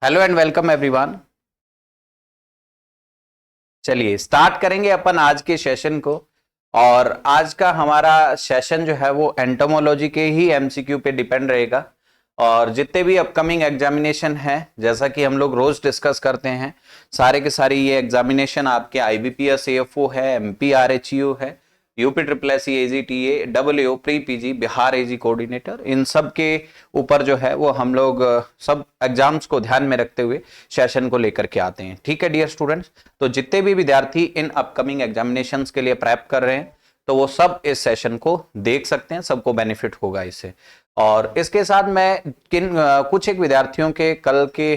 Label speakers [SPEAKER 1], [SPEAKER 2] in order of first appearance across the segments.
[SPEAKER 1] Hello and welcome everyone. चलिए start करेंगे अपन आज के सेशन को। और आज का हमारा सेशन जो है वो एंटोमोलॉजी के ही एमसीक्यू पे डिपेंड रहेगा। और जितने भी अपकमिंग एग्जामिनेशन है, जैसा कि हम लोग रोज डिस्कस करते हैं, सारे के सारे ये एग्जामिनेशन आपके आईबीपीएस एएफओ है, एमपीआरएचयू है, UP triple S AGTA, W pre PG, Bihar AG coordinator, इन सब के ऊपर जो है वो हम लोग सब एग्जाम्स को ध्यान में रखते हुए सेशन को लेकर के आते हैं। ठीक है डियर स्टूडेंट्स, तो जितने भी विद्यार्थी इन अपकमिंग एग्जामिनेशंस के लिए प्रेप कर रहे हैं तो वो सब इस सेशन को देख सकते हैं, सबको बेनिफिट होगा इससे। और इसके साथ मैं कुछ एक विद्यार्थियों के कल के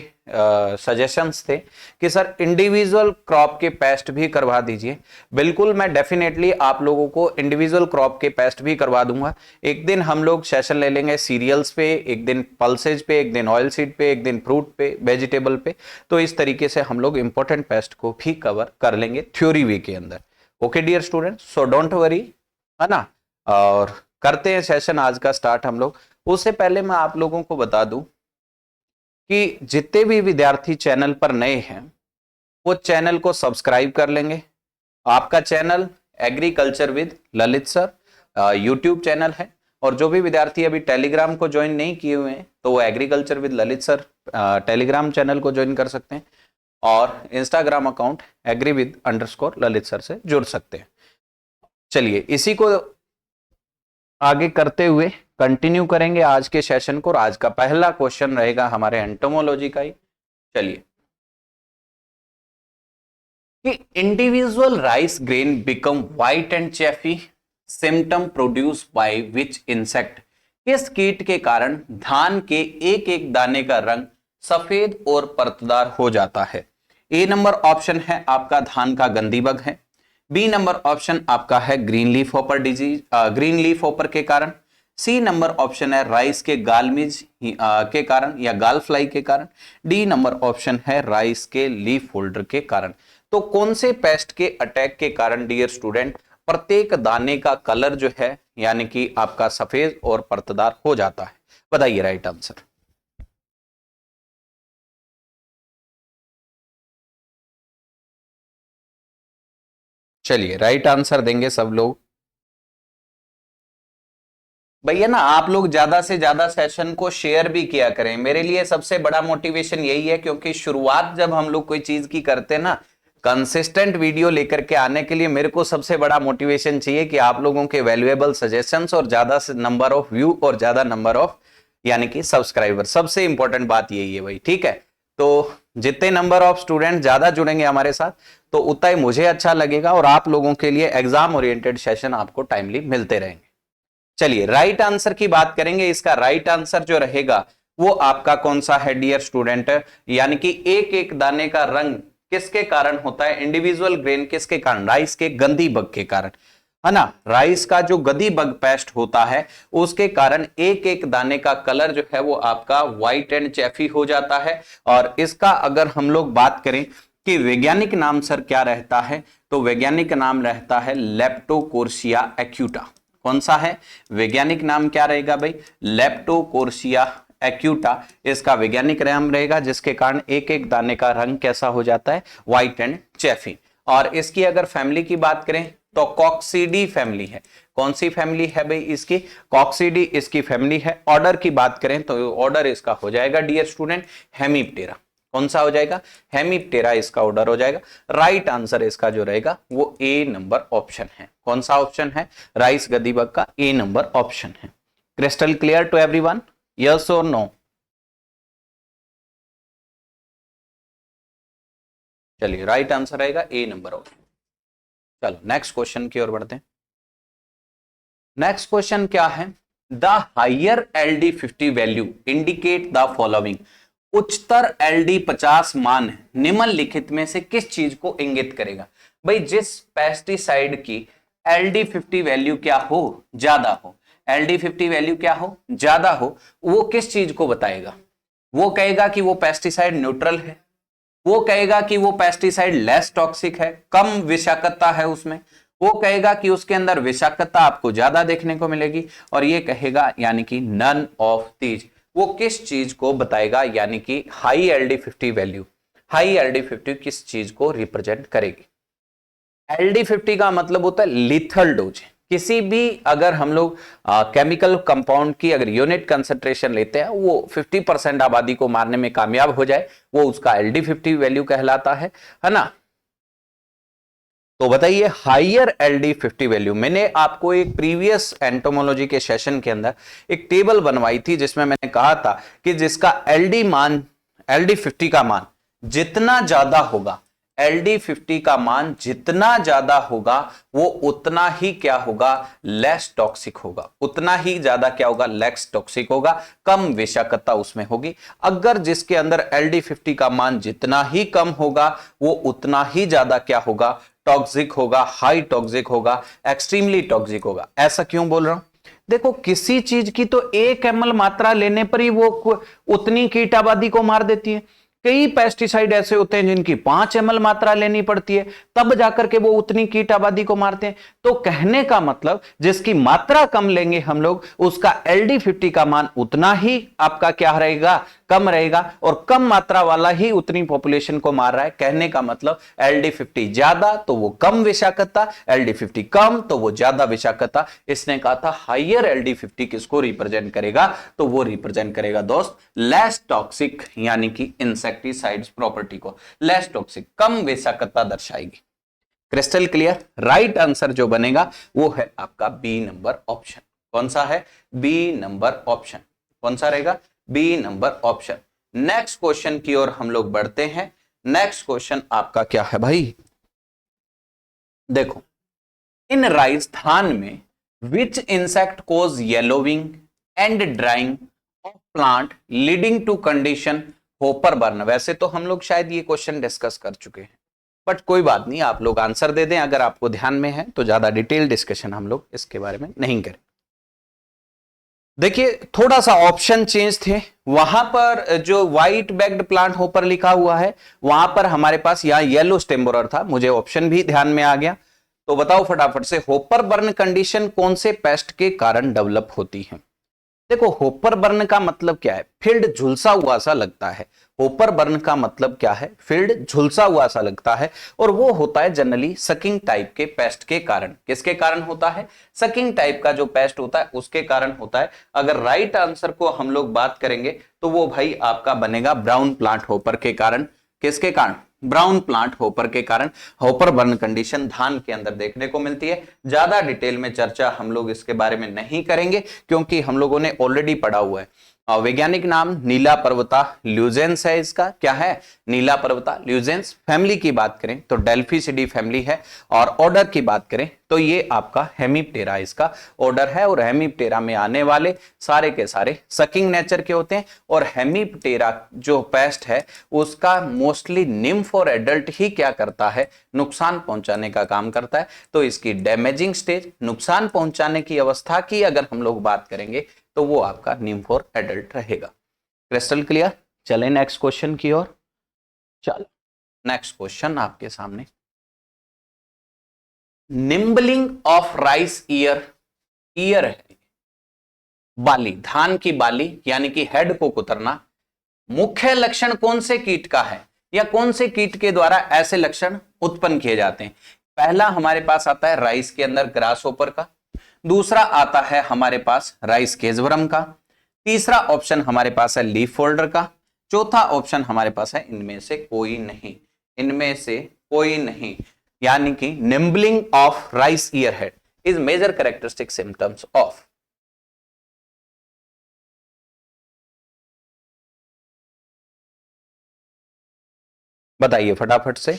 [SPEAKER 1] सजेशंस थे कि सर इंडिविजुअल क्रॉप के पेस्ट भी करवा दीजिए। बिल्कुल, मैं डेफिनेटली आप लोगों को इंडिविजुअल क्रॉप के पेस्ट भी करवा दूंगा। एक दिन हम लोग सेशन ले लेंगे सीरियल्स पे, एक दिन पल्सेज पे, एक दिन ऑयल सीड पे, एक दिन फ्रूट पे, वेजिटेबल पे। तो इस तरीके से हम लोग इंपॉर्टेंट पेस्ट को भी कवर कर लेंगे थ्योरी वे के अंदर। Okay dear student, so don't worry, है ना। और करते हैं सेशन आज का स्टार्ट हम लोग। उससे पहले मैं आप लोगों को बता दूं कि जितने भी विद्यार्थी चैनल पर नए हैं वो चैनल को सब्सक्राइब कर लेंगे। आपका channel agriculture with Lalit sir YouTube channel है। और जो भी विद्यार्थी अभी टेलीग्राम को ज्वाइन नहीं किए हुए हैं तो वो agriculture with Lalit sir Telegram channel को ज्वाइन कर सकते हैं और इंस्टाग्राम अकाउंट @agree_with_ललित सर से जुड़ सकते हैं। चलिए इसी को आगे करते हुए कंटिन्यू करेंगे आज के सेशन को। और आज का पहला क्वेश्चन रहेगा हमारे एंटोमोलॉजी का ही। चलिए, कि individual rice grain become white and chaffy, symptom produce by which insect. किस कीट के कारण धान के एक एक दाने का रंग सफेद और परतदार हो जाता है। ए नंबर ऑप्शन है आपका धान का गंदी बग है। बी नंबर ऑप्शन आपका है green leaf hopper disease, green leaf hopper के कारण। सी नंबर ऑप्शन है राइस के गालमिज के कारण या गाल फ्लाई के कारण। डी नंबर ऑप्शन है राइस के लीफ होल्डर के कारण। तो कौन से पेस्ट के अटैक के कारण डियर स्टूडेंट प्रत्येक दाने का कलर जो है यानी कि आपका सफेद और परतदार हो जाता है? बताइए राइट आंसर। चलिए राइट आंसर देंगे सब लोग। भैया ना आप लोग ज्यादा से ज्यादा सेशन को शेयर भी किया करें, मेरे लिए सबसे बड़ा मोटिवेशन यही है। क्योंकि शुरुआत जब हम लोग कोई चीज की करते हैं ना, कंसिस्टेंट वीडियो लेकर के आने के लिए मेरे को सबसे बड़ा मोटिवेशन चाहिए कि आप लोगों के वैल्यूएबल सजेशंस और ज्यादा से नंबर ऑफ व्यू और ज्यादा नंबर ऑफ यानी कि सब्सक्राइबर। सबसे इंपॉर्टेंट बात यही है भाई, ठीक है। तो जितने नंबर ऑफ स्टूडेंट ज्यादा जुड़ेंगे हमारे साथ तो उतना ही मुझे अच्छा लगेगा और आप लोगों के लिए एग्जाम ओरिएंटेड सेशन आपको टाइमली मिलते रहेंगे। चलिए राइट आंसर की बात करेंगे। इसका राइट आंसर जो रहेगा वो आपका कौन सा है डियर स्टूडेंट, यानी कि एक एक दाने का रंग किसके कारण होता है? इंडिविजुअल ग्रेन किसके कारण? राइस के गंदी बग के कारण, है ना। राइस का जो गंदी बग पेस्ट होता है उसके कारण एक एक दाने का कलर जो है वो आपका व्हाइट एंड चेफी हो जाता है। और इसका अगर हम लोग बात करें कि वैज्ञानिक नाम सर क्या रहता है, तो वैज्ञानिक नाम रहता है लेप्टोकोर्सिया एक्यूटा। कौन सा है वैज्ञानिक नाम? क्या रहेगा भाई? लेप्टोकोर्सिया एक्यूटा इसका वैज्ञानिक नाम रहेगा, जिसके कारण एक एक दाने का रंग कैसा हो जाता है? White and chaffy. और इसकी अगर फैमिली की बात करें तो कॉक्सीडी फैमिली है। कौन सी फैमिली है भाई इसकी? कॉक्सीडी इसकी फैमिली है। ऑर्डर की बात करें तो ऑर्डर इसका हो जाएगा डियर स्टूडेंट हेमीप्टेरा। कौन सा हो जाएगा? हेमीप्टेरा इसका ऑर्डर हो जाएगा। राइट आंसर इसका जो रहेगा वो ए नंबर ऑप्शन है। कौन सा ऑप्शन है? राइस गंदी बग का ए नंबर ऑप्शन है। Crystal clear to everyone? Yes और नो? चलिए राइट आंसर रहेगा ए नंबर ऑप्शन। चलो नेक्स्ट क्वेश्चन की ओर बढ़ते हैं। नेक्स्ट क्वेश्चन क्या है? The higher LD50 value indicate the following. उच्चतर LD50 मान निम्नलिखित में से किस चीज को इंगित करेगा? भाई जिस पेस्टिसाइड की LD50 वैल्यू क्या हो? ज्यादा हो। LD50 वैल्यू क्या हो? ज्यादा हो। वो किस चीज को बताएगा? वो कहेगा कि वो पेस्टिसाइड न्यूट्रल है, वो कहेगा कि वो पेस्टिसाइड लेस टॉक्सिक है, कम विषाक्तता है उसमें, वो कहेगा कि उसके अंदर विषाक्तता आपको ज्यादा देखने को मिलेगी, और ये कहेगा यानी कि नन ऑफ दीज। वो किस चीज को बताएगा, यानी कि high LD50 value, high LD50 किस चीज को रिप्रेजेंट करेगी। LD50 का मतलब होता है लिथल डोज। किसी भी अगर हम लोग केमिकल कंपाउंड की अगर यूनिट कंसंट्रेशन लेते हैं, वो 50% आबादी को मारने में कामयाब हो जाए, वो उसका LD50 वैल्यू कहलाता है ना। तो बताइए हायर LD50 वैल्यू, मैंने आपको एक प्रीवियस एंटोमोलॉजी के सेशन के अंदर एक टेबल बनवाई थी जिसमें मैंने कहा था कि जिसका LD50 का मान जितना ज्यादा होगा, LD50 का मान जितना ज्यादा होगा, वो उतना ही क्या होगा, लेस टॉक्सिक होगा, उतना ही ज्यादा क्या होगा, लेस टॉक्सिक होगा, कम विषाक्तता उसमें होगी। अगर जिसके अंदर LD50 का मान जितना ही कम होगा, वो उतना ही ज्यादा क्या होगा, टॉक्सिक होगा, हाई टॉक्सिक होगा, एक्सट्रीमली टॉक्सिक होगा। ऐसा क्यों बोल रहा हूं, देखो किसी चीज की तो 1 ml मात्रा लेने पर ही वो उतनी कीट आबादी को मार देती है। कई पेस्टिसाइड ऐसे होते हैं जिनकी 5 ml मात्रा लेनी पड़ती है, तब जाकर के वो उतनी कीट आबादी को मारते हैं। तो कहने का मतलब जिसकी मात्रा कम लेंगे हम लोग, उसका LD50 का मान उतना ही आपका क्या रहेगा, कम रहेगा, और कम मात्रा वाला ही उतनी पॉपुलेशन को मार रहा है। कहने का मतलब LD50 ज्यादा तो वो कम विषाक्तता, LD50 कम तो वो ज्यादा विषाक्तता। इसने कहा था हाइयर LD50 किसको रिप्रेजेंट करेगा, तो वो रिप्रेजेंट करेगा दोस्त लेस टॉक्सिक, यानी कि इंसेक्टिसाइड्स प्रॉपर्टी को, लेस टॉक्सिक, कम विषाक्तता दर्शाएगी। Crystal clear. राइट आंसर जो बनेगा वो है आपका बी नंबर ऑप्शन। कौन सा है, बी नंबर ऑप्शन। कौन सा रहेगा, B number option. Next question की ओर हम लोग बढ़ते हैं। नेक्स्ट क्वेश्चन आपका क्या है भाई, देखो इन राइस धान में which insect cause yellowing and drying of plant leading to condition hopper burn. वैसे तो हम लोग शायद ये क्वेश्चन डिस्कस कर चुके हैं, बट कोई बात नहीं, आप लोग आंसर दे दें अगर आपको ध्यान में है तो, ज्यादा डिटेल डिस्कशन हम लोग इसके बारे में नहीं करें। देखिए थोड़ा सा ऑप्शन चेंज थे, वहां पर जो व्हाइट बैग्ड प्लांट होपर लिखा हुआ है, वहां पर हमारे पास यहां येलो स्टेम बोरर था, मुझे ऑप्शन भी ध्यान में आ गया। तो बताओ फटाफट से, होपर बर्न कंडीशन कौन से पेस्ट के कारण डेवलप होती है। देखो होपर बर्न का मतलब क्या है, फील्ड झुलसा हुआ सा लगता है। होपर बर्न का मतलब क्या है, फील्ड झुलसा हुआ सा लगता है, और वो होता है जनरली सकिंग टाइप के पेस्ट के कारण। किसके कारण होता है, सकिंग टाइप का जो पेस्ट होता है उसके कारण होता है। अगर राइट आंसर को हम लोग बात करेंगे तो वो भाई आपका बनेगा ब्राउन प्लांट होपर के कारण। किसके कारण, ब्राउन प्लांट होपर के कारण होपर बर्न कंडीशन धान के अंदर देखने को मिलती है। ज्यादा डिटेल में चर्चा हम लोग इसके बारे में नहीं करेंगे, क्योंकि हम लोगों ने ऑलरेडी पढ़ा हुआ है। वैज्ञानिक नाम नीला पर्वता ल्यूजेंस है। इसका क्या है, नीला पर्वता ल्यूजेंस। फैमिली की बात करें तो डेल्फिसिडी फैमिली है, और ऑर्डर की बात करें तो ये आपका हेमिप्टेरा इसका ऑर्डर है। और हेमिप्टेरा में आने वाले सारे के सारे सकिंग नेचर के होते हैं। और हेमिप्टेरा जो पेस्ट है उसका मोस्टली निम्फ और एडल्ट ही क्या करता है, नुकसान पहुंचाने का काम करता है। तो इसकी डैमेजिंग स्टेज, नुकसान पहुंचाने की अवस्था की अगर हम लोग बात करेंगे तो वो आपका निम्फ और एडल्ट रहेगा। Crystal clear. चलें नेक्स्ट क्वेश्चन की ओर। चलो नेक्स्ट क्वेश्चन आपके सामने, निम्बलिंग ऑफ राइस ईयर, ईयर है बाली, धान की बाली यानी कि हेड को कुतरना, मुख्य लक्षण कौन से कीट का है, या कौन से कीट के द्वारा ऐसे लक्षण उत्पन्न किए जाते हैं। पहला हमारे पास आता है राइस के अंदर ग्रास होपर का, दूसरा आता है हमारे पास राइस केजवरम का, तीसरा ऑप्शन हमारे पास है लीफ फोल्डर का, चौथा ऑप्शन हमारे पास है इनमें से कोई नहीं, इनमें से कोई नहीं। यानी कि nibbling of rice ear head is major characteristic symptoms of. बताइए फटाफट से।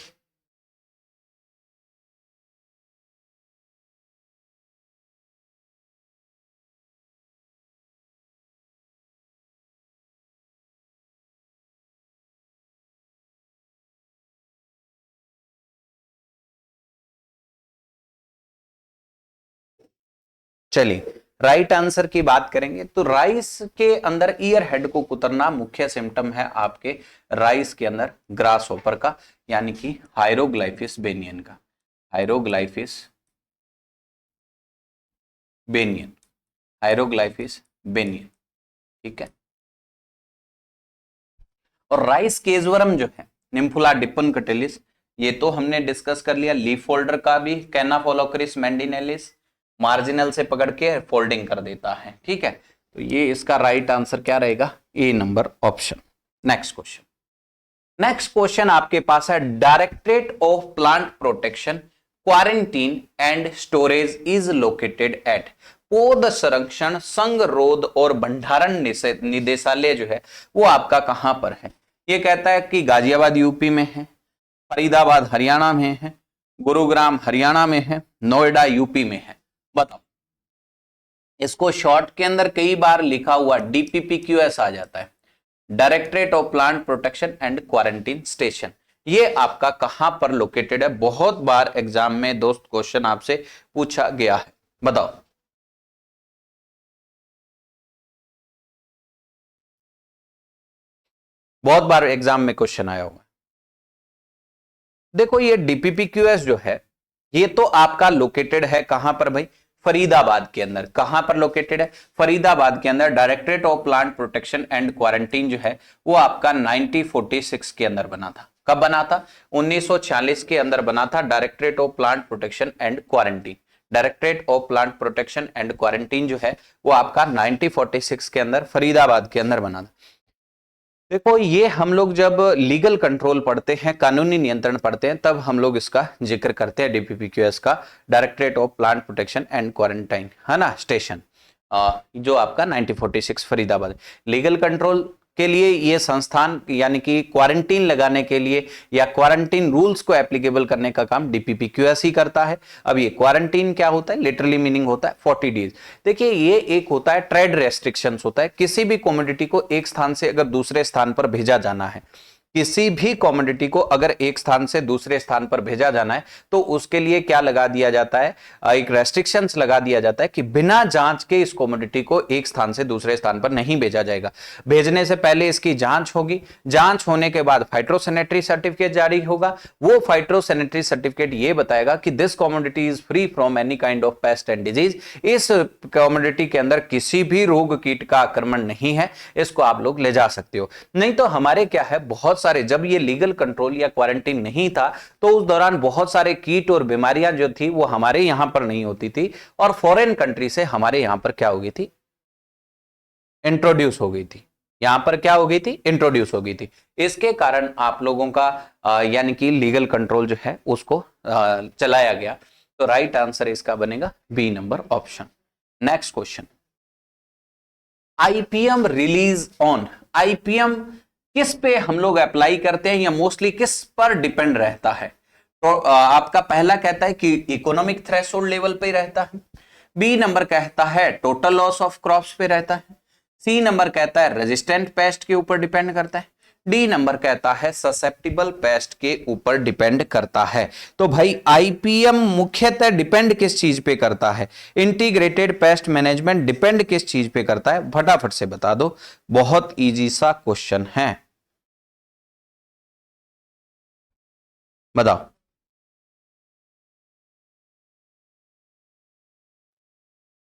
[SPEAKER 1] चलिए राइट आंसर की बात करेंगे तो राइस के अंदर ईयर हेड को कुतरना मुख्य सिम्टम है आपके राइस के अंदर ग्रास होपर का, यानी कि हायरोग्लाइफिस बेनियन का, हायरोग्लाइफिस बेनियन, हायरोग्लाइफिस बेनियन। ठीक है, और राइस केजवरम जो है, निम्फुला डिप्पनकटिलिस, ये तो हमने डिस्कस कर लिया। लीफ फोल्डर का भी कैनाफोलोक्रिस मैंडिनेलिस, मार्जिनल से पकड़ के फोल्डिंग कर देता है, ठीक है। तो ये इसका राइट आंसर क्या रहेगा, A number option. Next question, next question आपके पास है, directorate of plant protection quarantine and storage is located at, पौध संरक्षण संगरोध और भंडारण निदेशालय जो है वो आपका कहां पर है। ये कहता है कि गाजियाबाद यूपी में है, फरीदाबाद हरियाणा में है, गुरुग्राम हरियाणा में है, नोएडा यूपी में है। बताओ। इसको शॉर्ट के अंदर कई बार लिखा हुआ डीपीपीक्यूएस आ जाता है, directorate of plant protection and quarantine station. ये आपका कहां पर लोकेटेड है, बहुत बार एग्जाम में दोस्त क्वेश्चन आपसे पूछा गया है, बताओ। बहुत बार एग्जाम में क्वेश्चन आया हुआ है। देखो ये डीपीपीक्यूएस जो है ये तो आपका लोकेटेड है कहां पर भाई, फरीदाबाद के अंदर। कहां पर लोकेटेड है, फरीदाबाद के अंदर। Directorate of plant protection and quarantine जो है वो आपका 1946 के अंदर बना था। कब बना था, 1946 के अंदर बना था directorate of plant protection and quarantine. Directorate of plant protection and quarantine जो है वो आपका 1946 के अंदर फरीदाबाद के अंदर बना था। देखो ये हम लोग जब लीगल कंट्रोल पढ़ते हैं, कानूनी नियंत्रण पढ़ते हैं, तब हम लोग इसका जिक्र करते हैं डीपीपीक्यूएस का, directorate of plant protection and quarantine, है ना, स्टेशन, जो आपका 1946 फरीदाबाद। लीगल कंट्रोल के लिए ये संस्थान यानी कि क्वारंटीन लगाने के लिए या क्वारंटीन रूल्स को एप्लीकेबल करने का काम डीपीपीक्यूएस ही करता है। अब ये क्वारंटीन क्या होता है, लिटरली मीनिंग होता है 40 डेज। देखिए ये एक होता है ट्रेड रेस्ट्रिक्शंस होता है, किसी भी कमोडिटी को एक स्थान से अगर दूसरे स्थान पर भेजा जाना है, किसी भी कमोडिटी को अगर एक स्थान से दूसरे स्थान पर भेजा जाना है तो उसके लिए क्या लगा दिया जाता है, एक रेस्ट्रिक्शंस लगा दिया जाता है कि बिना जांच के इस कमोडिटी को एक स्थान से दूसरे स्थान पर नहीं भेजा जाएगा। भेजने से पहले इसकी जांच होगी, जांच होने के बाद फाइटोसैनिटरी सर्टिफिकेट जारी होगा। वो फाइटोसैनिटरी सर्टिफिकेट ये बताएगा कि this commodity is free from any kind of paste and disease, इस कमोडिटी के अंदर किसी भी रोग कीट का आक्रमण नहीं है, इसको आप लोग ले जा सकते हो। नहीं तो हमारे क्या है, बहुत सारे, जब ये लीगल कंट्रोल या क्वारंटीन नहीं था तो उस दौरान बहुत सारे कीट और बीमारियां जो थी वो हमारे यहां पर नहीं होती थी और फॉरेन कंट्री से हमारे यहां पर क्या हो गई थी, इंट्रोड्यूस हो गई थी। यहां पर क्या हो गई थी, इंट्रोड्यूस हो गई थी। इसके कारण आप लोगों का यानी कि लीगल कंट्रोल जो है उसको चलाया गया। तो राइट आंसर इसका बनेगा B number option. Next question, IPM relies on, IPM किस पे हम लोग अप्लाई करते हैं या मोस्टली किस पर डिपेंड रहता है। तो आपका पहला कहता है कि इकोनॉमिक थ्रेशोल्ड लेवल पे रहता है, बी नंबर कहता है टोटल लॉस ऑफ क्रॉप्स पे रहता है, सी नंबर कहता है रेजिस्टेंट पेस्ट के ऊपर डिपेंड करता है, डी नंबर कहता है ससेप्टिबल पेस्ट के ऊपर डिपेंड करता है। तो भाई आईपीएम मुख्यतः डिपेंड किस चीज पे करता है, इंटीग्रेटेड पेस्ट मैनेजमेंट डिपेंड किस चीज पे करता है, फटाफट से बता दो, बहुत इजी सा क्वेश्चन है, बताओ।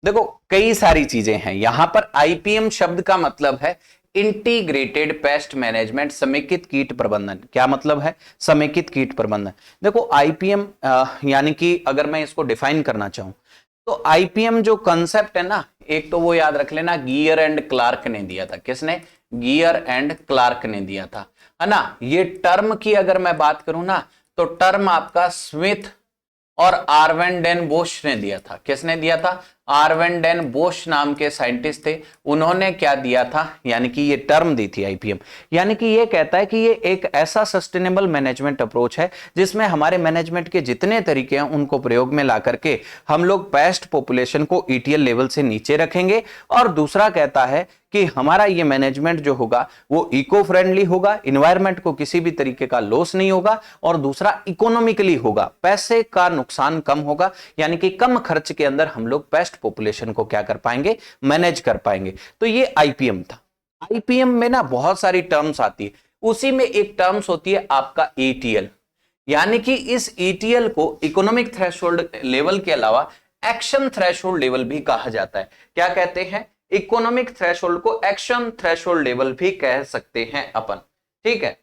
[SPEAKER 1] देखो कई सारी चीजें हैं यहां पर। आईपीएम शब्द का मतलब है इंटीग्रेटेड पेस्ट मैनेजमेंट, समेकित कीट प्रबंधन। क्या मतलब है, समेकित कीट प्रबंधन। देखो आईपीएम यानी कि अगर मैं इसको डिफाइन करना चाहूं तो आईपीएम जो कंसेप्ट है ना, एक तो वो याद रख लेना, गियर एंड क्लार्क ने दिया था। किसने, गियर एंड क्लार्क ने दिया था, है ना। ये टर्म की अगर मैं बात करूं ना तो टर्म आपका स्मिथ और आर्वेन डेन बोश ने दिया था। किसने दिया था, आर्वेन डेन बोश नाम के साइंटिस्ट थे, उन्होंने क्या दिया था, यानी कि ये टर्म दी थी आईपीएम। यानी कि ये कहता है कि ये एक ऐसा सस्टेनेबल मैनेजमेंट अप्रोच है जिसमें हमारे मैनेजमेंट के जितने तरीके हैं उनको प्रयोग में ला करके हम लोग पेस्ट पॉपुलेशन को ईटीएल लेवल से नीचे रखेंगे। और दूसरा कहता है कि हमारा ये मैनेजमेंट जो होगा वो इको फ्रेंडली होगा, इन्वायरमेंट को किसी भी तरीके का लॉस नहीं होगा, और दूसरा इकोनॉमिकली होगा, पैसे का नुकसान कम होगा, यानी कि कम खर्च के अंदर हम लोग पेस्ट पॉपुलेशन को क्या कर पाएंगे, मैनेज कर पाएंगे। तो ये आईपीएम था। आईपीएम में ना बहुत सारी टर्म्स आती है, उसी में एक टर्म्स होती है आपका ईटीएल, यानी कि इस ईटीएल को इकोनॉमिक थ्रेशोल्ड लेवल के अलावा एक्शन थ्रेशोल्ड लेवल भी कहा जाता है। क्या कहते हैं, इकोनॉमिक थ्रेशोल्ड को एक्शन थ्रेशोल्ड लेवल भी कह सकते हैं अपन। ठीक है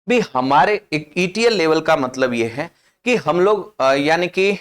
[SPEAKER 1] भी। हमारे ईटीएल लेवल का मतलब यह है कि हम लोग यानी कि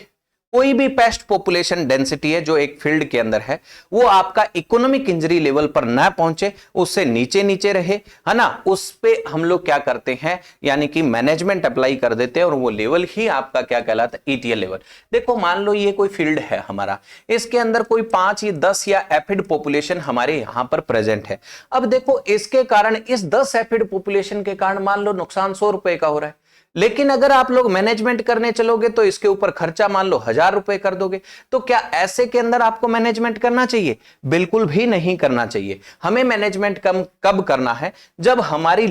[SPEAKER 1] कोई भी पेस्ट पॉपुलेशन डेंसिटी है जो एक फील्ड के अंदर है, वो आपका इकोनॉमिक इंजरी लेवल पर ना पहुंचे, उससे नीचे नीचे रहे, है ना, उस पे हम लोग क्या करते हैं, यानी कि मैनेजमेंट अप्लाई कर देते हैं, और वो लेवल ही आपका क्या कहलाता है, ईटीएल लेवल। देखो मान लो ये कोई फील्ड है हमारा, इसके अंदर कोई 5 या 10 या एफिड पॉपुलेशन हमारे यहां पर प्रेजेंट है। अब देखो इसके कारण, इस 10 एफिड पॉपुलेशन के कारण मान लो नुकसान 100 रुपए का हो रहा है, लेकिन अगर आप लोग मैनेजमेंट करने चलोगे तो इसके ऊपर खर्चा मान लो 1000 रुपए कर दोगे। तो क्या ऐसे के अंदर आपको मैनेजमेंट करना चाहिए? बिल्कुल भी नहीं करना चाहिए। हमें मैनेजमेंट कब करना है? जब हमारी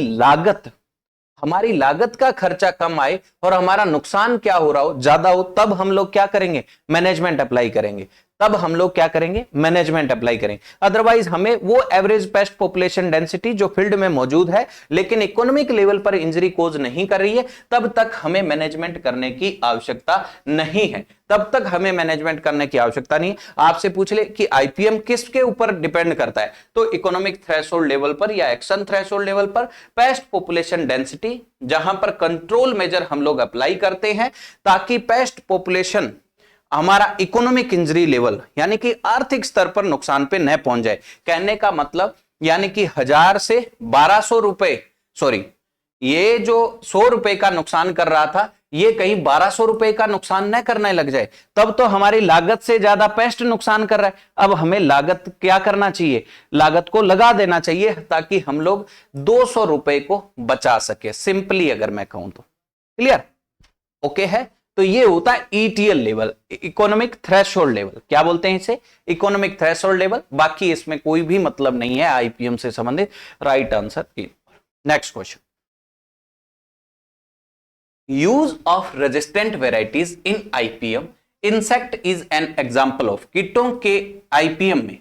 [SPEAKER 1] लागत का खर्चा कम आए और हमारा नुकसान क्या हो रहा हो, ज्यादा हो, तब हम लोग क्या करेंगे, मैनेजमेंट अप्लाई करेंगे। तब हम लोग क्या करेंगे, मैनेजमेंट अप्लाई करेंगे। अदरवाइज हमें वो एवरेज पेस्ट पॉपुलेशन डेंसिटी जो फील्ड में मौजूद है लेकिन इकोनॉमिक लेवल पर इंजरी कोज नहीं कर रही है, तब तक हमें मैनेजमेंट करने की आवश्यकता नहीं है। तब तक हमें मैनेजमेंट करने की आवश्यकता नहीं। आपसे पूछ ले कि आईपीएम किसके ऊपर डिपेंड करता है, तो इकोनॉमिक थ्रेशोल्ड लेवल पर या एक्शन थ्रेशोल्ड लेवल पर पेस्ट पॉपुलेशन डेंसिटी, जहां पर कंट्रोल मेजर हम लोग अप्लाई करते हैं ताकि पेस्ट पॉपुलेशन हमारा इकोनॉमिक इंजरी लेवल यानी कि आर्थिक स्तर पर नुकसान पे न पहुंच जाए। कहने का मतलब यानी कि 1000 से 1200 रुपए, सॉरी, ये जो 100 रुपए का नुकसान कर रहा था ये कहीं 1200 रुपए का नुकसान न करने लग जाए, तब तो हमारी लागत से ज्यादा पेस्ट नुकसान कर रहा है। अब हमें लागत क्या करना चाहिए, लागत को लगा देना चाहिए ताकि हम लोग 200 रुपए को बचा सके, सिंपली अगर मैं कहूं तो। क्लियर? ओके है। तो ये होता है ETL level, economic threshold level. क्या बोलते हैं इसे, इकोनॉमिक थ्रेशोल्ड लेवल। बाकी इसमें कोई भी मतलब नहीं है आईपीएम से संबंधित। Right answer. Next question, use of resistant varieties in IPM, insect is an example of. कीटों के आईपीएम में,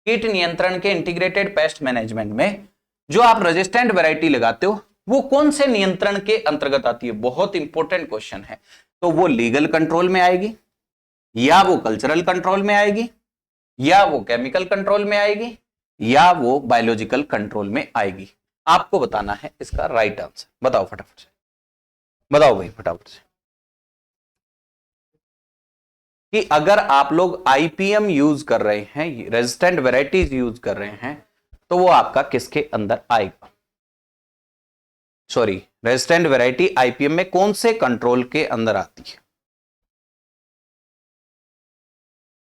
[SPEAKER 1] कीट नियंत्रण के इंटीग्रेटेड पेस्ट मैनेजमेंट में जो आप रेजिस्टेंट वेराइटी लगाते हो वो कौन से नियंत्रण के अंतर्गत आती है? बहुत इंपॉर्टेंट क्वेश्चन है। तो वो लीगल कंट्रोल में आएगी, या वो कल्चरल कंट्रोल में आएगी, या वो केमिकल कंट्रोल में आएगी, या वो बायोलॉजिकल कंट्रोल में आएगी? आपको बताना है इसका राइट आंसर। बताओ फटाफट से, बताओ भाई फटाफट से कि अगर आप लोग आईपीएम यूज कर रहे हैं, रेजिस्टेंट वेराइटीज यूज कर रहे हैं, तो वो आपका किसके अंदर आएगा? सॉरी, रेजिस्टेंट वेराइटी आईपीएम में कौन से कंट्रोल के अंदर आती है?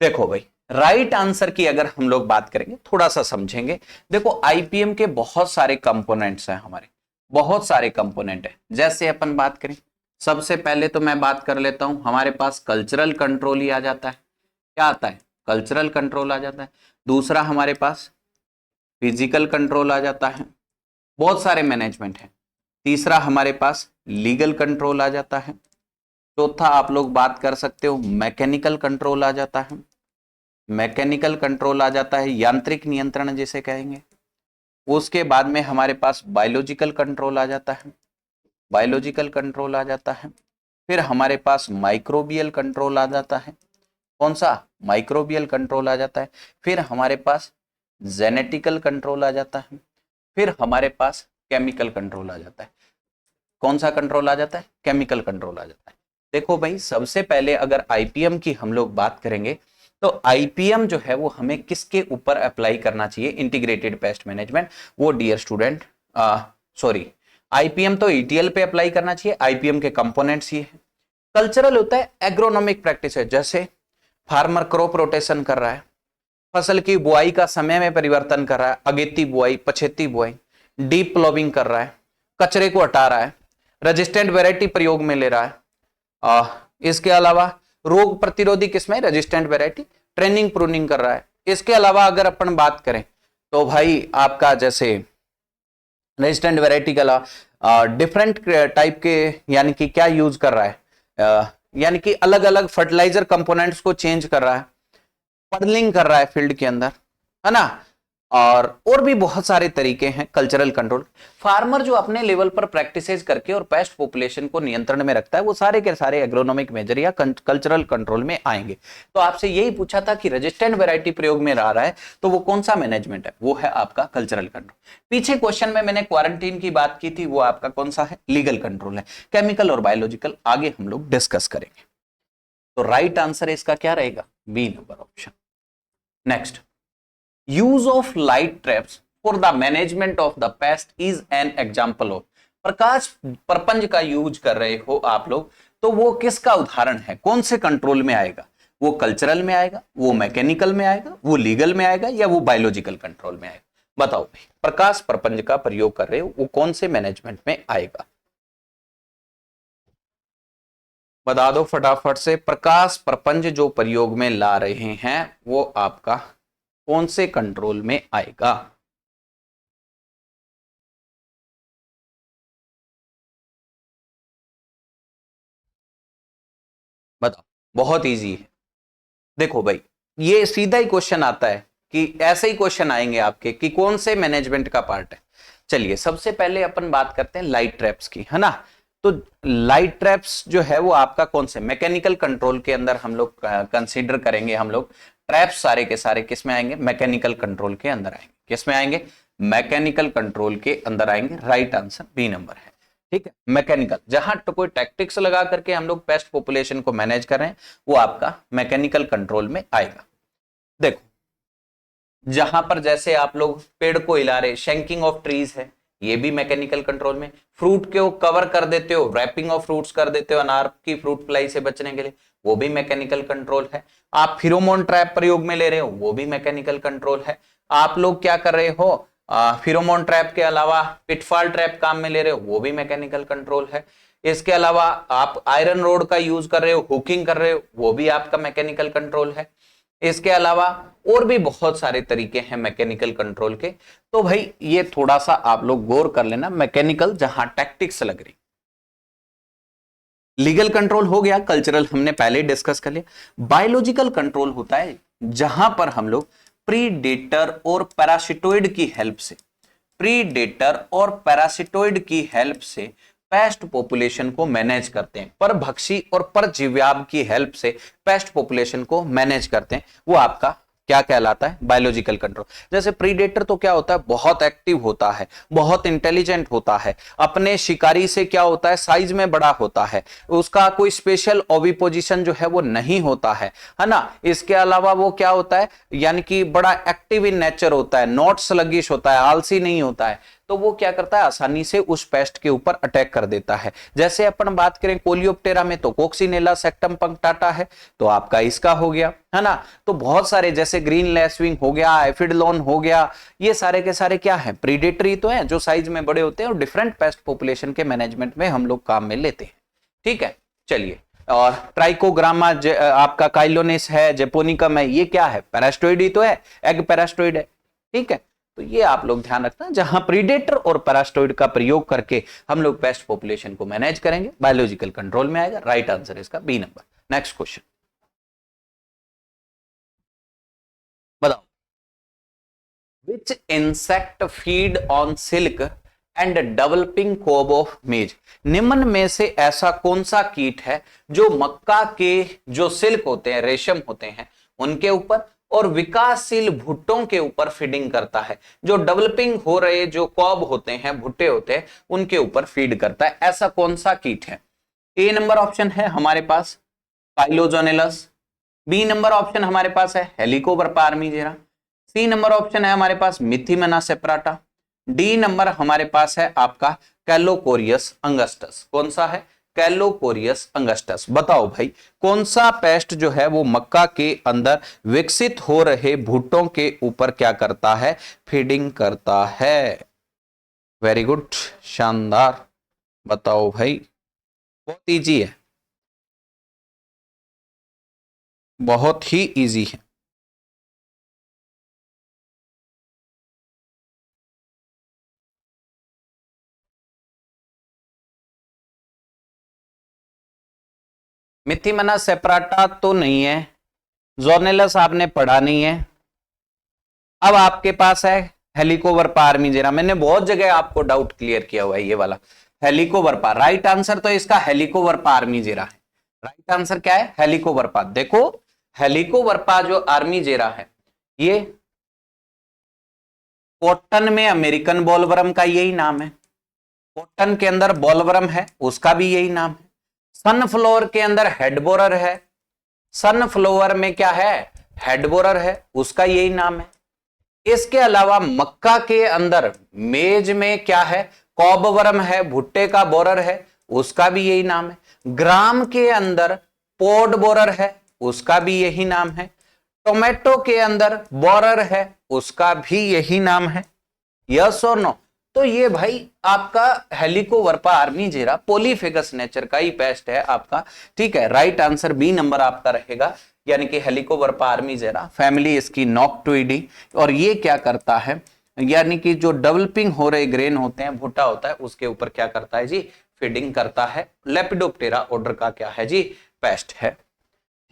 [SPEAKER 1] देखो भाई, राइट आंसर की अगर हम लोग बात करेंगे, थोड़ा सा समझेंगे। देखो आईपीएम के बहुत सारे कंपोनेंट्स हैं, हमारे बहुत सारे कंपोनेंट है। जैसे अपन बात करें, सबसे पहले तो मैं बात कर लेता हूं, हमारे पास कल्चरल कंट्रोल ही आ जाता है। क्या आता है? कल्चरल कंट्रोल आ जाता है। दूसरा हमारे पास फिजिकल कंट्रोल आ जाता है, बहुत सारे मैनेजमेंट है। तीसरा हमारे पास लीगल कंट्रोल आ जाता है। चौथा आप लोग बात कर सकते हो मैकेनिकल कंट्रोल आ जाता है। मैकेनिकल कंट्रोल आ जाता है, यांत्रिक नियंत्रण जिसे कहेंगे। उसके बाद में हमारे पास बायोलॉजिकल कंट्रोल आ जाता है, बायोलॉजिकल कंट्रोल आ जाता है। फिर हमारे पास माइक्रोबियल कंट्रोल आ जाता है। कौन सा? माइक्रोबियल कंट्रोल आ जाता है। फिर हमारे पास जेनेटिकल कंट्रोल आ जाता है। फिर हमारे पास केमिकल कंट्रोल आ जाता है। कौन सा कंट्रोल आ जाता है? केमिकल कंट्रोल आ जाता है। देखो भाई, सबसे पहले अगर आईपीएम की हम लोग बात करेंगे तो आईपीएम जो है वो हमें किसके ऊपर अप्लाई करना चाहिए? Integrated pest management. वो डियर स्टूडेंट, सॉरी, आईपीएम तो ईटीएल पे अप्लाई करना चाहिए। आईपीएम के कंपोनेंट्स ये है। कल्चरल होता है, एग्रोनॉमिक प्रैक्टिस है, जैसे फार्मर क्रॉप रोटेशन कर रहा है, फसल की बुआई का समय में परिवर्तन कर रहा है, अगेती बुआई, पछेती बुआई, डीप प्लॉविंग कर रहा है, कचरे को हटा रहा है, रेजिस्टेंट वेराइटी प्रयोग में ले रहा है। इसके अलावा रोग प्रतिरोधी किस्में, रेजिस्टेंट वेराइटी, ट्रेनिंग प्रूनिंग कर रहा है। इसके अलावा अगर अपन बात करें तो भाई आपका जैसे रेजिस्टेंट वेराइटी के अलावा डिफरेंट टाइप के यानी कि क्या यूज कर रहा है, यानी कि अलग अलग फर्टिलाइजर कंपोनेंट्स को चेंज कर रहा है, पडलिंग कर रहा है फील्ड के अंदर, है ना, और भी बहुत सारे तरीके हैं कल्चरल कंट्रोल। फार्मर जो अपने लेवल पर प्रैक्टिसेस करके और पेस्ट पॉपुलेशन को नियंत्रण में रखता है, वो सारे के सारे एग्रोनॉमिक मेजर या कल्चरल कंट्रोल में आएंगे। तो आपसे यही पूछा था कि रेजिस्टेंट वैरायटी प्रयोग में आ रहा है तो वो कौन सा मैनेजमेंट है, वो है आपका कल्चरल कंट्रोल। पीछे क्वेश्चन में मैंने क्वारंटीन की बात की थी, वो आपका कौन सा है, लीगल कंट्रोल है। केमिकल और बायोलॉजिकल आगे हम लोग डिस्कस करेंगे। तो राइट आंसर इसका क्या रहेगा, B number option. Next, use of light traps for the management of the pest is an example of. प्रकाश प्रपंच का यूज कर रहे हो आप लोग, तो वो किसका उदाहरण है, कौन से कंट्रोल में आएगा, वो कल्चरल में आएगा, वो मैकेनिकल में आएगा, वो लीगल में आएगा, या वो बायोलॉजिकल कंट्रोल में आएगा। बताओ भाई, प्रकाश प्रपंच का प्रयोग कर रहे हो वो कौन से मैनेजमेंट में आएगा, बता दो फटाफट से। प्रकाश प्रपंच जो प्रयोग में ला रहे हैं वो आपका कौन से कंट्रोल में आएगा। बताओ, बहुत इजी है। देखो भाई, ये सीधा ही क्वेश्चन आता है कि ऐसे ही क्वेश्चन आएंगे आपके कि कौन से मैनेजमेंट का पार्ट है। चलिए सबसे पहले अपन बात करते हैं लाइट ट्रैप्स की, है ना। तो लाइट ट्रैप्स जो है वो आपका कौन से मैकेनिकल कंट्रोल के अंदर हम लोग कंसीडर करेंगे। हम लोग ट्रैप्स सारे के सारे किस में आएंगे, मैकेनिकल कंट्रोल के अंदर आएंगे। किस में आएंगे, मैकेनिकल कंट्रोल के अंदर आएंगे। राइट आंसर बी नंबर है। ठीक है, मैकेनिकल, जहां तो कोई टैक्टिक्स लगा करके हम लोग पेस्ट पॉपुलेशन को मैनेज कर रहे हैं वो आपका मैकेनिकल कंट्रोल में आएगा। देखो, जहां पर जैसे आप लोग पेड़ को हिला रहे, शेंकिंग ऑफ ट्रीज है, ये भी मैकेनिकल कंट्रोल में। फ्रूट को कवर कर देते हो, रैपिंग ऑफ फ्रूट्स कर देते हो अनार की फ्रूट फ्लाई से बचने के लिए, वो भी मैकेनिकल कंट्रोल है। आप फिरोमोन ट्रैप प्रयोग में ले रहे हो, वो भी मैकेनिकल कंट्रोल है। आप लोग क्या कर रहे हो, फिरोमोन ट्रैप के अलावा पिटफॉल ट्रैप काम में ले रहे हो, वो भी मैकेनिकल कंट्रोल है। इसके अलावा आप आयरन रोड का यूज कर रहे हो, हुकिंग कर रहे हो, वो भी आपका मैकेनिकल कंट्रोल है। इसके अलावा और भी बहुत सारे तरीके हैं मैकेनिकल कंट्रोल के। तो भाई ये थोड़ा सा आप लोग गौर कर लेना, मैकेनिकल जहां टैक्टिक्स लग रही। लीगल कंट्रोल हो गया, कल्चरल हमने पहले डिस्कस कर लिया। बायोलॉजिकल कंट्रोल होता है जहां पर हम लोग प्रीडेटर और पैरासिटोइड की हेल्प से, प्रीडेटर और पैरासिटोइड की हेल्प से पेस्ट पॉपुलेशन को मैनेज करते हैं। परभक्षी और परजीव्याम की हेल्प से पेस्ट पॉपुलेशन को मैनेज करते हैं, वो आपका क्या कहलाता है, बायोलॉजिकल कंट्रोल। जैसे प्रीडेटर तो क्या होता है, बहुत एक्टिव होता है, बहुत इंटेलिजेंट होता है, अपने शिकारी से क्या होता है, साइज में बड़ा होता है, उसका कोई स्पेशल ओविपोजिशन जो है वो नहीं होता है ना। इसके अलावा वो क्या होता है, यानी कि बड़ा एक्टिव इन नेचर होता है, नॉट स्लगिश होता है, आलसी नहीं होता है। तो वो क्या करता है, आसानी से उस पेस्ट के ऊपर अटैक कर देता है। जैसे अपन बात करें कोलियोप्टेरा में तो कोक्सिनेला सेक्टम पंक्टाटा है, तो आपका इसका हो गया, है ना। तो बहुत सारे जैसे ग्रीन लेसविंग हो गया, एफिडलोन हो गया, ये सारे के सारे क्या है, प्रीडेटरी तो है, जो साइज में बड़े होते हैं और डिफरेंट पेस्ट पॉपुलेशन के मैनेजमेंट में हम लोग काम में लेते हैं। ठीक है, चलिए। और ट्राइकोग्रामा आपका काइलोनेस है, जेपोनिकम है, ये क्या है, पैरास्टोइड ही तो है, एग पैरास्टोइड है। ठीक है, तो ये आप लोग ध्यान रखना, जहां प्रीडेटर और पैरास्टोइड का प्रयोग करके हम लोग पेस्ट पॉपुलेशन को मैनेज करेंगे, बायोलॉजिकल कंट्रोल में आएगा। राइट आंसर इसका बी नंबर। नेक्स्ट क्वेश्चन बताओ, which insect feed on silk and developing cob of maize. निम्न में से ऐसा कौन सा कीट है जो मक्का के जो सिल्क होते हैं, रेशम होते हैं, उनके ऊपर और विकासशील भुट्टों के ऊपर फीडिंग करता है, जो डेवलपिंग हो रहे जो कॉब होते हैं, भुट्टे होते हैं, उनके ऊपर फीड करता है। ऐसा कौन सा कीट है। ए नंबर ऑप्शन है हमारे पास पाइलोजोनेलस, बी नंबर ऑप्शन हमारे पास है हेलिकोबर्पा आर्मीजेरा, सी नंबर ऑप्शन है हमारे पास मिथिमेना सेपराटा, डी नंबर हमारे पास है आपका कैलोकोरियस अंगस्टस। कौन सा है, कैलोकोरियस अंगस्टस। बताओ भाई, कौन सा पेस्ट जो है वो मक्का के अंदर विकसित हो रहे भुट्टों के ऊपर क्या करता है, फीडिंग करता है। वेरी गुड, शानदार। बताओ भाई, बहुत इजी है, बहुत ही इजी है। मिथिमना सेपराटा तो नहीं है, जोर्नेलस आपने पढ़ा नहीं है, अब आपके पास है हेलिकोवर्पा आर्मीजेरा। मैंने बहुत जगह आपको डाउट क्लियर किया हुआ है ये वाला हेलिकोवर्पा। राइट आंसर तो इसका हेलिकोवर्पा आर्मीजेरा है। राइट आंसर क्या है? हेलिकोवर्पा। देखो हेलिकोवर्पा जो आर्मीजेरा है ये कॉटन में अमेरिकन बॉलवर्म का यही नाम है, कॉटन के अंदर बॉलवर्म है उसका भी यही नाम है, सनफ्लावर के अंदर हेडबोरर है, सनफ्लावर में क्या है? हेडबोरर है उसका यही नाम है। इसके अलावा मक्का के अंदर मेज में क्या है? कॉबवर्म है, भुट्टे का बोरर है उसका भी यही नाम है। ग्राम के अंदर पोड बोरर है उसका भी यही नाम है। टोमेटो के अंदर बोरर है उसका भी यही नाम है। यस और नो? तो ये भाई आपका हेलिकोवर्पा आर्मीजेरा पॉलीफेगस नेचर का ही पेस्ट है आपका। ठीक है, राइट आंसर बी नंबर आपका रहेगा, यानी कि हेलिकोवर्पा आर्मीजेरा, फैमिली इसकी नॉक्टुइडी। और ये क्या करता है? यानी कि जो डेवलपिंग हो रहे ग्रेन होते हैं, भुट्टा होता है, उसके ऊपर क्या करता है जी? फीडिंग करता है। लेपिडोप्टेरा ऑर्डर का क्या है जी? पेस्ट है।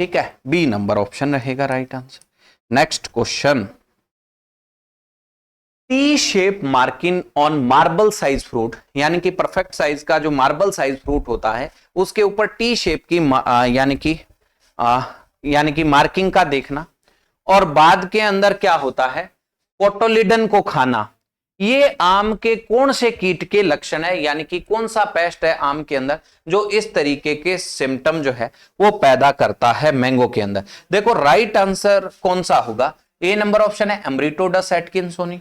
[SPEAKER 1] ठीक है, बी नंबर ऑप्शन रहेगा right answer. Next question, T shape marking on marble size fruit, यानी कि परफेक्ट साइज का जो मार्बल साइज फ्रूट होता है उसके ऊपर टी शेप की यानी कि मार्किंग का देखना, और बाद के अंदर क्या होता है? कोटोलिडन को खाना। ये आम के कौन से कीट के लक्षण है, यानी कि कौन सा पेस्ट है आम के अंदर जो इस तरीके के सिम्टम जो है वो पैदा करता है मैंगो के अंदर? देखो राइट आंसर कौन सा होगा? ए नंबर ऑप्शन है एम्ब्रिटोडस एटकिंसोनी,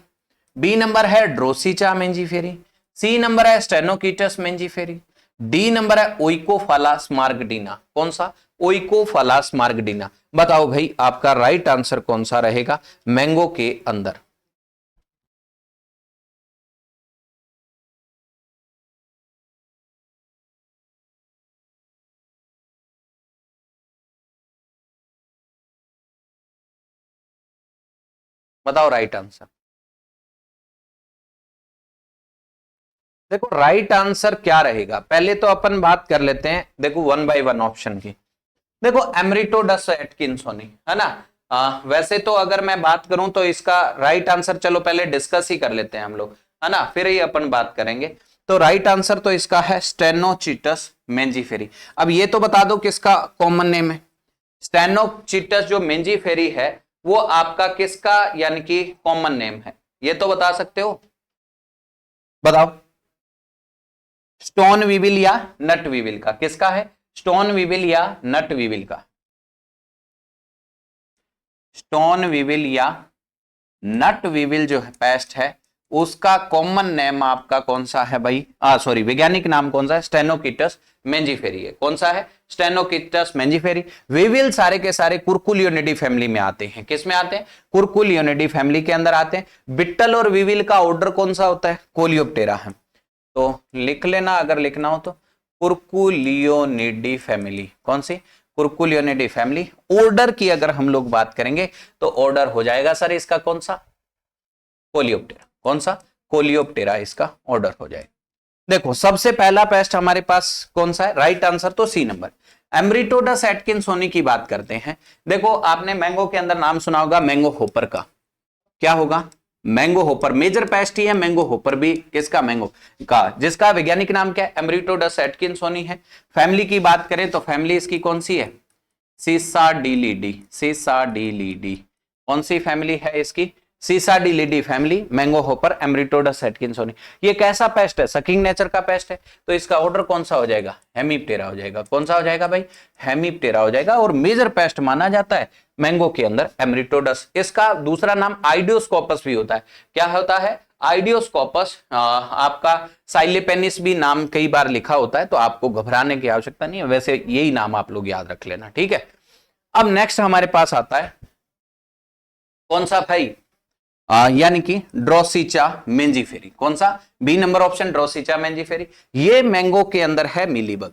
[SPEAKER 1] बी नंबर है ड्रोसिचा मेंजीफेरी, सी नंबर है स्टेनोकीटस मेंजीफेरी, डी नंबर है ओइकोफालास मार्गडीना। कौन सा? ओइकोफालास मार्गडीना। बताओ भाई आपका राइट आंसर कौन सा रहेगा मैंगो के अंदर? बताओ राइट आंसर। देखो राइट आंसर क्या रहेगा पहले तो अपन बात कर लेते हैं, देखो वन बाय वन ऑप्शन की। देखो एम्ब्रिटोडस एटकिंसोनी है ना। वैसे तो अगर मैं बात करूं तो इसका राइट आंसर, चलो पहले डिस्कस ही कर लेते हैं हम लोग, है ना, फिर ही अपन बात करेंगे। तो राइट आंसर तो इसका है स्टेनोचीटस मेंजीफेरी। अब ये तो बता दो किसका कॉमन नेम है? स्टेनोचीटस जो मेंजीफेरी है वो आपका किसका यानी कि कॉमन नेम है, ये तो बता सकते हो? बताओ। स्टोन वीविल या नट वीविल का? किसका है? स्टोन वीविल या नट वीविल का? स्टोन वीविल या नट वीविल जो है पेस्ट है उसका कॉमन नेम आपका कौन सा है भाई? सॉरी, वैज्ञानिक नाम कौन सा है? स्टेनोकीटस मेंजीफेरी है। कौन सा है? स्टेनोकीटस मेंजीफेरी। वीविल सारे के सारे कुरकुलियोनिडी फैमिली में आते हैं। किस में आते हैं? कुरकुलियोनिडी फैमिली के अंदर आते हैं। बिट्टल और वीविल का ऑर्डर कौन सा होता है? कोलियोप्टेरा है। तो लिख लेना अगर लिखना हो तो, कुरकुलियोनिडी फैमिली। कौन सी? कुरकुलियोनिडी फैमिली। ऑर्डर की अगर हम लोग बात करेंगे तो ऑर्डर हो जाएगा सर इसका कौन सा? कोलियोप्टेरा। कौन सा? कोलियोप्टेरा इसका ऑर्डर हो जाएगा। देखो सबसे पहला पेस्ट हमारे पास कौन सा है? राइट आंसर तो सी नंबर एम्ब्रिटोडस एटकिंसोनी की बात करते हैं। देखो आपने मैंगो के अंदर नाम सुना होगा मैंगो होपर का। क्या होगा? Mango hopper. मेजर पेस्ट ही है मैंगो होपर भी। किसका? मैंगो का, जिसका वैज्ञानिक नाम क्या है? एम्ब्रिटोडस एटकिंसोनी है। फैमिली की बात करें तो फैमिली इसकी कौन सी है? सीसाडिलिडी। सीसाडिलिडी कौन सी फैमिली है इसकी? सीसाडिलिडी फैमिली, मैंगो होपर, एम्ब्रिटोडस एटकिंसोनी। ये कैसा पेस्ट है? सकिंग नेचर का पेस्ट है। तो इसका ऑर्डर कौन सा हो जाएगा? हेमिप्टेरा हो जाएगा। कौन सा हो जाएगा भाई? हेमिप्टेरा हो जाएगा। और मेजर पेस्ट माना जाता है मैंगो के अंदर एम्ब्रिटोडस। इसका दूसरा नाम आइडियोस्कोपस भी होता है। क्या होता है? आइडियोस्कोपस। आपका साइलेपेनिस भी नाम कई बार लिखा होता है, तो आपको घबराने की आवश्यकता नहीं है, वैसे यही नाम आप लोग याद रख लेना। ठीक है, अब नेक्स्ट हमारे पास आता है कौन सा भाई? यानी कि ड्रोसिचा मेंजीफेरी। कौन सा? B number option Drosicha mangiferae. ये मैंगो के अंदर है मिलीबग।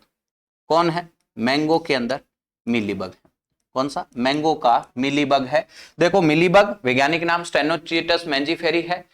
[SPEAKER 1] कौन है? मैंगो के अंदर मिलीबग है। कौन सा? मैंगो का मिलीबग है। देखो मिलीबग वैज्ञानिक नाम स्टेनोचीटस मेंजीफेरी है।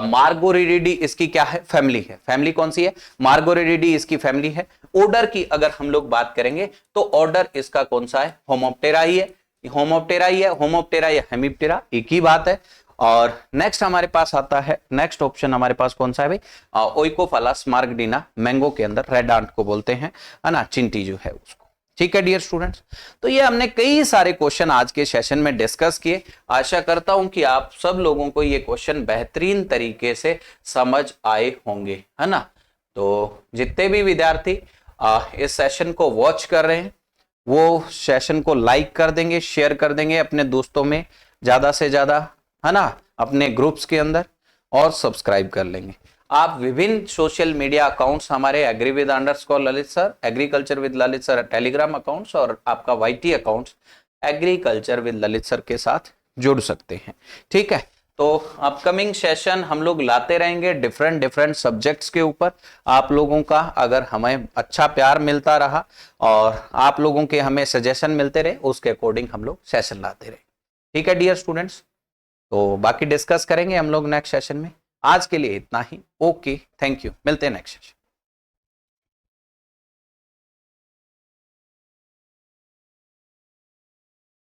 [SPEAKER 1] मार्गोरिडी इसकी क्या है? फैमिली है। फैमिली कौन सी है? मार्गोरिडी इसकी फैमिली है। ऑर्डर की अगर हम लोग बात करेंगे तो ऑर्डर इसका कौन सा है? होमोप्टेरा ही है। होमोप्टेरा ही है। होमोप्टेरा या हेमिप्टेरा एक ही बात है। और नेक्स्ट हमारे पास आता है, नेक्स्ट ऑप्शन हमारे पास कौन सा है भाई, ओइकोफालस मार्गडीना, मैंगो के अंदर रेड आंट को बोलते हैं, है ना, चिंटी जो है उसको। ठीक है डियर स्टूडेंट्स, तो ये हमने कई सारे क्वेश्चन आज के सेशन में डिस्कस किए। आशा करता हूं कि आप सब लोगों को ये क्वेश्चन बेहतरीन तरीके से समझ आए होंगे, है ना। तो जितने भी विद्यार्थी इस सेशन को वॉच कर रहे हैं वो सेशन को लाइक कर देंगे, शेयर कर देंगे अपने दोस्तों में ज्यादा से ज्यादा, है ना, अपने ग्रुप्स के अंदर, और सब्सक्राइब कर लेंगे। आप विभिन्न सोशल मीडिया अकाउंट्स हमारे agri with underscore Lalit sir, agriculture with Lalit sir Telegram accounts, और आपका YT accounts agriculture with Lalit sir के साथ जुड़ सकते हैं। ठीक है, तो अपकमिंग सेशन हम लोग लाते रहेंगे डिफरेंट सब्जेक्ट्स के ऊपर। आप लोगों का अगर हमें अच्छा प्यार मिलता रहा और आप लोगों के हमें सजेशन मिलते रहे, उसके अकॉर्डिंग हम लोग सेशन लाते रहे। ठीक है डियर स्टूडेंट्स, तो बाकी डिस्कस करेंगे हम लोग नेक्स्ट सेशन में। आज के लिए इतना ही। ओके, थैंक यू, मिलते हैं नेक्स्ट सेशन।